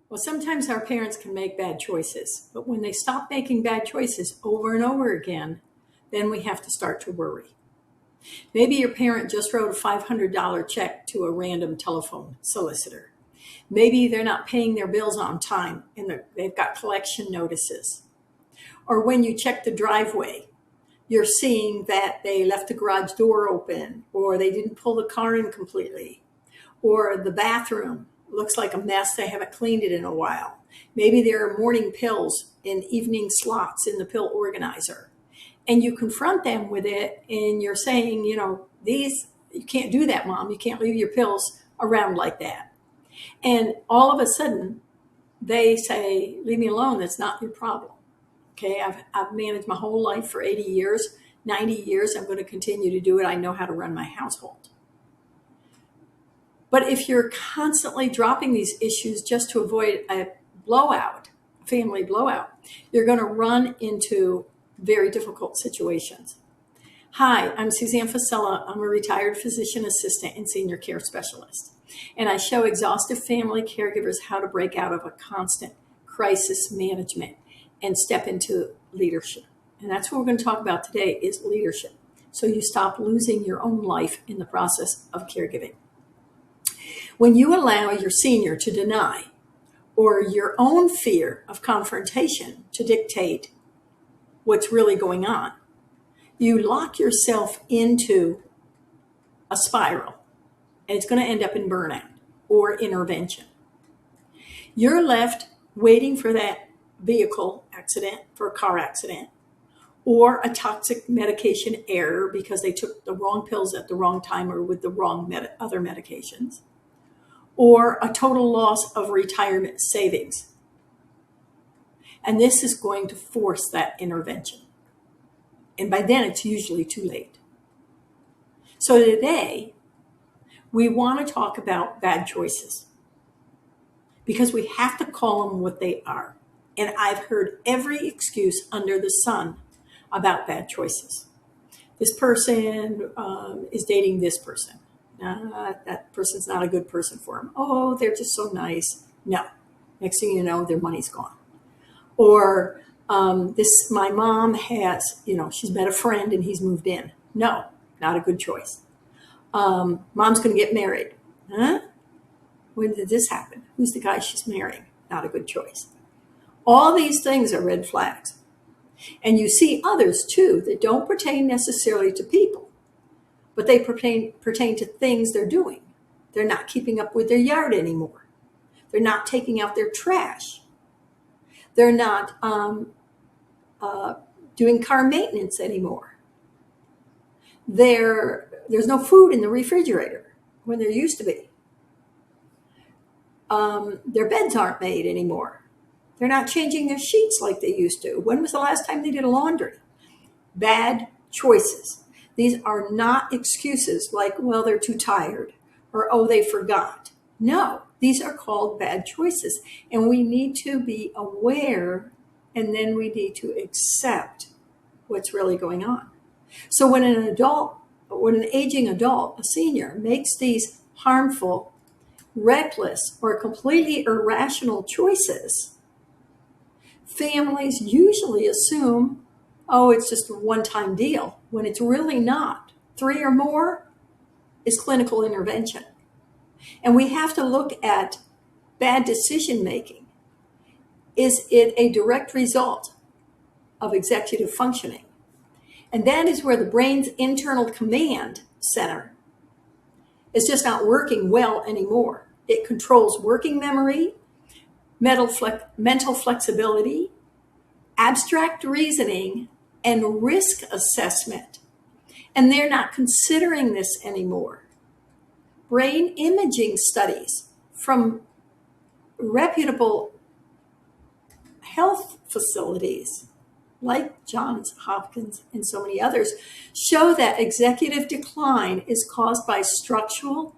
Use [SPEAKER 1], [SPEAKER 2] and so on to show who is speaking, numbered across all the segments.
[SPEAKER 1] Well, sometimes our parents can make bad choices, but when they stop making bad choices over and over again, then we have to start to worry. Maybe your parent just wrote a $500 check to a random telephone solicitor. Maybe they're not paying their bills on time and they've got collection notices. Or when you check the driveway, you're seeing that they left the garage door open, or they didn't pull the car in completely, or the bathroom looks like a mess. They haven't cleaned it in a while. Maybe there are morning pills in evening slots in the pill organizer. And you confront them with it and you're saying, you can't do that, Mom. You can't leave your pills around like that. And all of a sudden they say, leave me alone. That's not your problem. Okay. I've managed my whole life for 80 years, 90 years. I'm going to continue to do it. I know how to run my household. But if you're constantly dropping these issues just to avoid a blowout, family blowout, you're going to run into very difficult situations. Hi, I'm Suzanne Fasella. I'm a retired physician assistant and senior care specialist. And I show exhaustive family caregivers how to break out of a constant crisis management and step into leadership. And that's what we're going to talk about today is leadership. So you stop losing your own life in the process of caregiving. When you allow your senior to deny or your own fear of confrontation to dictate what's really going on, you lock yourself into a spiral, and it's going to end up in burnout or intervention. You're left waiting for that vehicle accident, for a car accident, or a toxic medication error because they took the wrong pills at the wrong time or with the wrong other medications, or a total loss of retirement savings. And this is going to force that intervention. And by then, it's usually too late. So today, we want to talk about bad choices because we have to call them what they are. And I've heard every excuse under the sun about bad choices. This person is dating this person. That person's not a good person for him. Oh, they're just so nice. No. Next thing you know, their money's gone. Or my mom has, she's met a friend and he's moved in. No, not a good choice. Mom's going to get married. Huh? When did this happen? Who's the guy she's marrying? Not a good choice. All these things are red flags. And you see others too that don't pertain necessarily to people, but they pertain to things they're doing. They're not keeping up with their yard anymore. They're not taking out their trash. They're not doing car maintenance anymore. There's no food in the refrigerator when there used to be. Their beds aren't made anymore. They're not changing their sheets like they used to. When was the last time they did laundry? Bad choices. These are not excuses like, well, they're too tired or, oh, they forgot. No, these are called bad choices. And we need to be aware, and then we need to accept what's really going on. So when an aging adult, a senior, makes these harmful, reckless, or completely irrational choices, families usually assume, oh, it's just a one-time deal, when it's really not. 3 or more is clinical intervention. And we have to look at bad decision-making. Is it a direct result of executive functioning? And that is where the brain's internal command center is just not working well anymore. It controls working memory, mental flexibility, abstract reasoning, and risk assessment. And they're not considering this anymore. Brain imaging studies from reputable health facilities like Johns Hopkins and so many others show that executive decline is caused by structural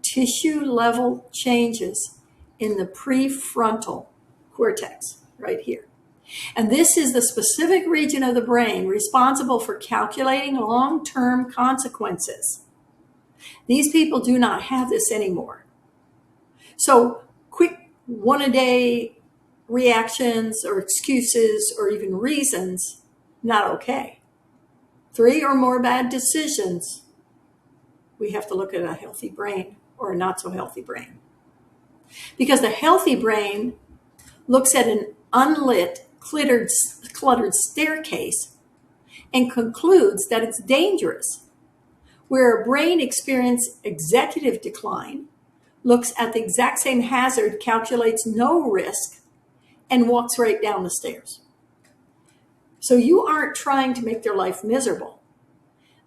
[SPEAKER 1] tissue level changes in the prefrontal cortex right here. And this is the specific region of the brain responsible for calculating long-term consequences. These people do not have this anymore. So quick one-a-day reactions or excuses or even reasons, not okay. 3 or more bad decisions, we have to look at a healthy brain or a not so healthy brain. Because the healthy brain looks at an unlit, cluttered staircase and concludes that it's dangerous. Where a brain experiencing executive decline looks at the exact same hazard, calculates no risk, and walks right down the stairs. So you aren't trying to make their life miserable.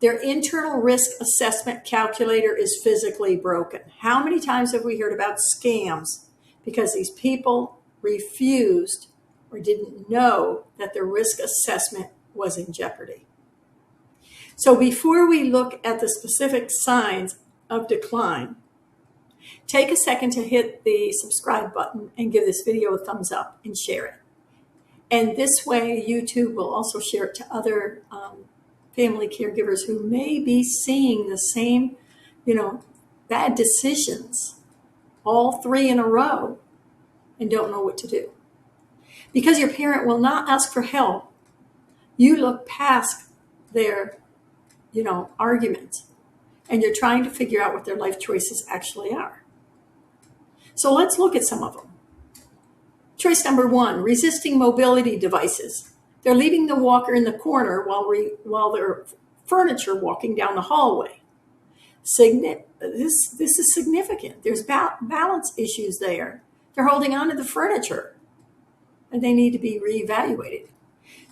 [SPEAKER 1] Their internal risk assessment calculator is physically broken. How many times have we heard about scams because these people refused or didn't know that their risk assessment was in jeopardy? So before we look at the specific signs of decline, take a second to hit the subscribe button and give this video a thumbs up and share it. And this way, YouTube will also share it to other family caregivers who may be seeing the same, bad decisions, all 3 in a row, and don't know what to do. Because your parent will not ask for help, you look past their, arguments, and you're trying to figure out what their life choices actually are. So let's look at some of them. Choice number 1, resisting mobility devices. They're leaving the walker in the corner while they're furniture walking down the hallway. This is significant. There's balance issues there. They're holding on to the furniture, and they need to be reevaluated.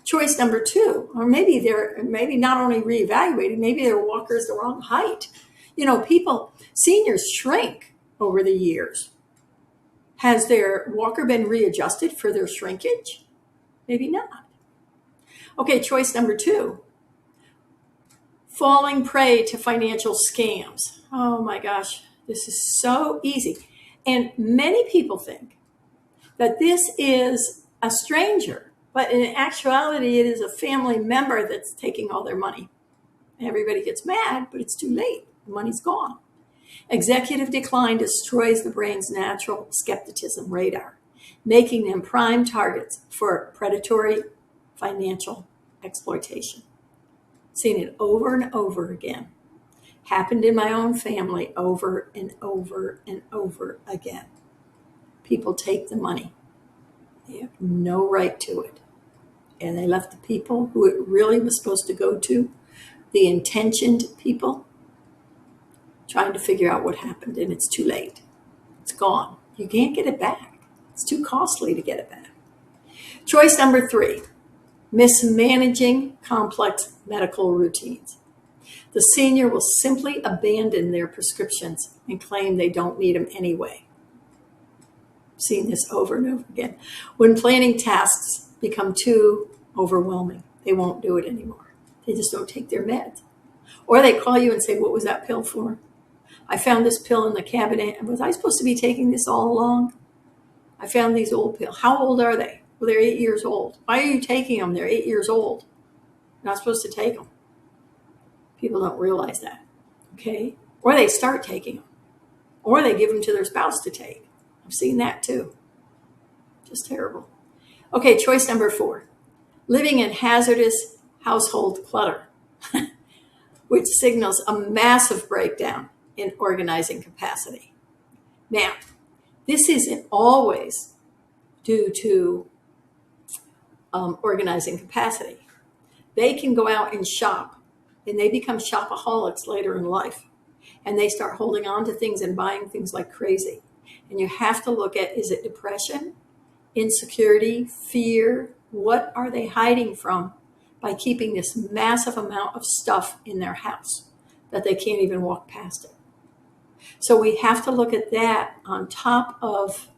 [SPEAKER 1] Choice number 2, or maybe not only reevaluated, maybe their walker is the wrong height. Seniors shrink over the years. Has their walker been readjusted for their shrinkage? Maybe not. Okay, choice number 2, falling prey to financial scams. Oh my gosh, this is so easy. And many people think that this is a stranger, but in actuality, it is a family member that's taking all their money. Everybody gets mad, but it's too late. The money's gone. Executive decline destroys the brain's natural skepticism radar, making them prime targets for predatory financial exploitation. Seen it over and over again. Happened in my own family over and over and over again. People take the money. They have no right to it. And they left the people who it really was supposed to go to, the intentioned people, trying to figure out what happened, and it's too late. It's gone. You can't get it back. It's too costly to get it back. Choice number 3, mismanaging complex medical routines. The senior will simply abandon their prescriptions and claim they don't need them anyway. I've seen this over and over again. When planning tasks become too overwhelming, they won't do it anymore. They just don't take their meds. Or they call you and say, what was that pill for? I found this pill in the cabinet. Was I supposed to be taking this all along? I found these old pills. How old are they? Well, they're 8 years old. Why are you taking them? They're 8 years old. You're not supposed to take them. People don't realize that. Okay? Or they start taking them. Or they give them to their spouse to take. I've seen that too. Just terrible. Okay, choice number 4. Living in hazardous household clutter, which signals a massive breakdown in organizing capacity. Now, this isn't always due to organizing capacity. They can go out and shop, and they become shopaholics later in life, and they start holding on to things and buying things like crazy. And you have to look at, is it depression, insecurity, fear? What are they hiding from by keeping this massive amount of stuff in their house that they can't even walk past it? So we have to look at that on top of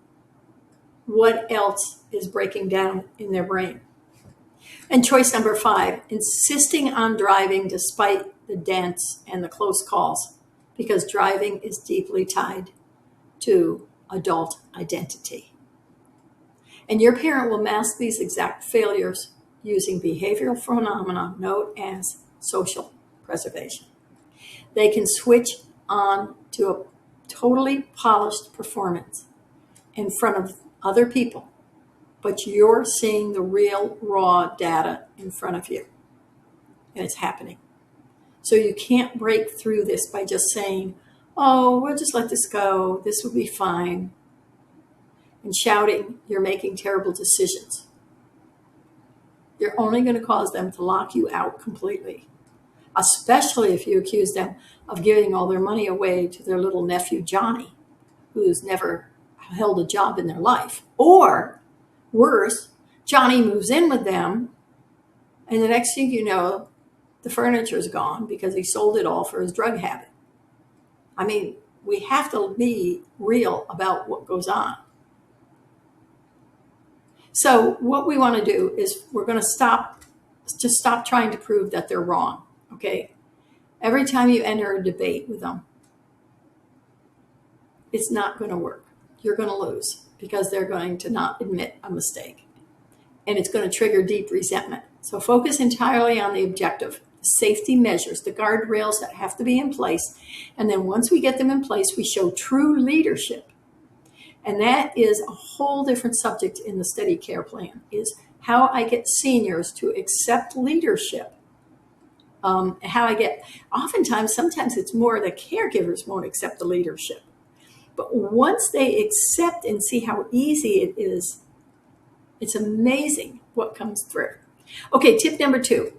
[SPEAKER 1] what else is breaking down in their brain. And choice number 5, insisting on driving despite the dents and the close calls, because driving is deeply tied to adult identity. And your parent will mask these exact failures using behavioral phenomena known as social preservation. They can switch on to a totally polished performance in front of other people, but you're seeing the real raw data in front of you, and it's happening. So you can't break through this by just saying, oh, we'll just let this go, this will be fine, and shouting you're making terrible decisions. You're only going to cause them to lock you out completely, especially if you accuse them of giving all their money away to their little nephew, Johnny, who's never held a job in their life. Or worse, Johnny moves in with them, and the next thing you know, the furniture's gone because he sold it all for his drug habit. I mean, we have to be real about what goes on. So what we want to do is we're going to stop trying to prove that they're wrong, okay? Every time you enter a debate with them, it's not going to work. You're going to lose because they're going to not admit a mistake. And it's going to trigger deep resentment. So focus entirely on the objective, the safety measures, the guardrails that have to be in place. And then once we get them in place, we show true leadership. And that is a whole different subject in the Steady Care Plan, is how I get seniors to accept leadership. Sometimes it's more the caregivers won't accept the leadership. But once they accept and see how easy it is, it's amazing what comes through. Okay, tip number 2,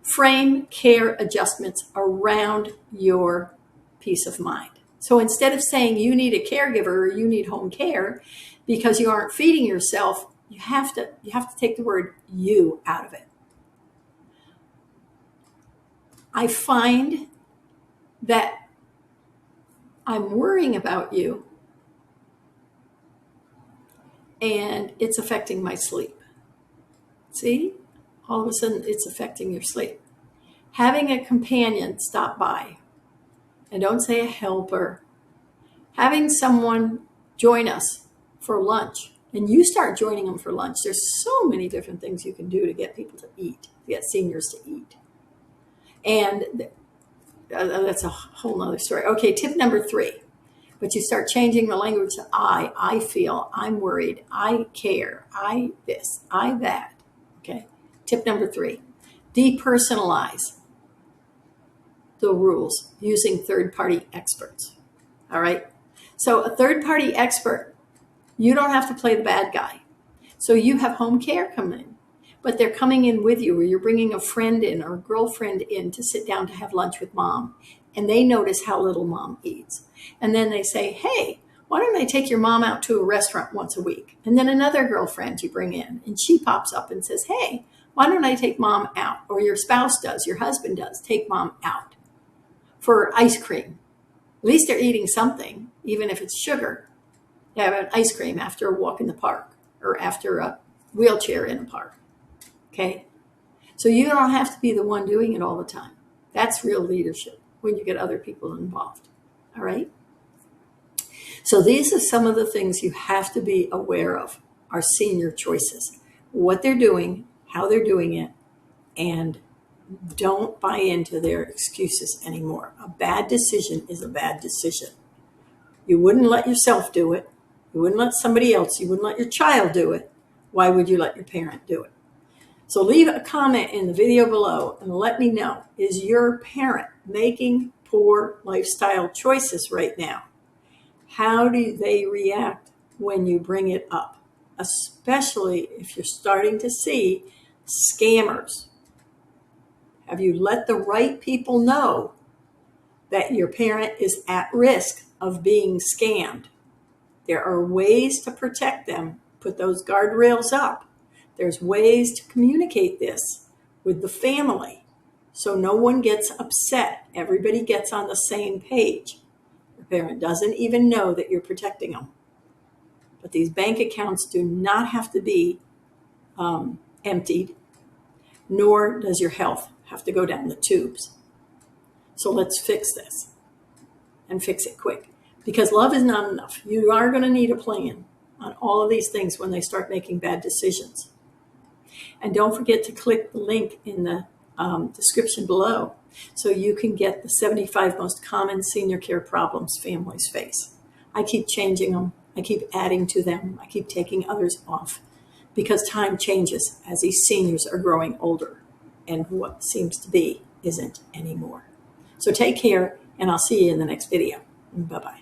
[SPEAKER 1] frame care adjustments around your peace of mind. So instead of saying you need a caregiver or you need home care because you aren't feeding yourself, you have to take the word you out of it. I find that I'm worrying about you and it's affecting my sleep. See? All of a sudden it's affecting your sleep. Having a companion stop by, and don't say a helper, having someone join us for lunch, and you start joining them for lunch. There's so many different things you can do to get people to eat, to get seniors to eat. And that's a whole nother story. Okay, tip number 3. But you start changing the language to I feel, I'm worried, I care, I this, I that. Okay, tip number 3, depersonalize the rules using third-party experts. All right, so a third-party expert, you don't have to play the bad guy. So you have home care come in, but they're coming in with you, or you're bringing a friend in or a girlfriend in to sit down to have lunch with mom, and they notice how little mom eats. And then they say, hey, why don't I take your mom out to a restaurant once a week? And then another girlfriend you bring in, and she pops up and says, hey, why don't I take mom out? Or your spouse does, your husband does, take mom out for ice cream. At least they're eating something, even if it's sugar. They have an ice cream after a walk in the park or after a wheelchair in a park. Okay? So you don't have to be the one doing it all the time. That's real leadership, when you get other people involved. All right? So these are some of the things you have to be aware of, our senior choices. What they're doing, how they're doing it, and don't buy into their excuses anymore. A bad decision is a bad decision. You wouldn't let yourself do it. You wouldn't let somebody else. You wouldn't let your child do it. Why would you let your parent do it? So leave a comment in the video below and let me know, is your parent making poor lifestyle choices right now? How do they react when you bring it up? Especially if you're starting to see scammers. Have you let the right people know that your parent is at risk of being scammed? There are ways to protect them. Put those guardrails up. There's ways to communicate this with the family so no one gets upset. Everybody gets on the same page. Your parent doesn't even know that you're protecting them. But these bank accounts do not have to be emptied, nor does your health have to go down the tubes. So let's fix this and fix it quick, because love is not enough. You are going to need a plan on all of these things when they start making bad decisions. And don't forget to click the link in the description below so you can get the 75 most common senior care problems families face. I keep changing them I keep adding to them. I keep taking others off because time changes as these seniors are growing older and what seems to be isn't anymore. So take care, and I'll see you in the next video. Bye-bye.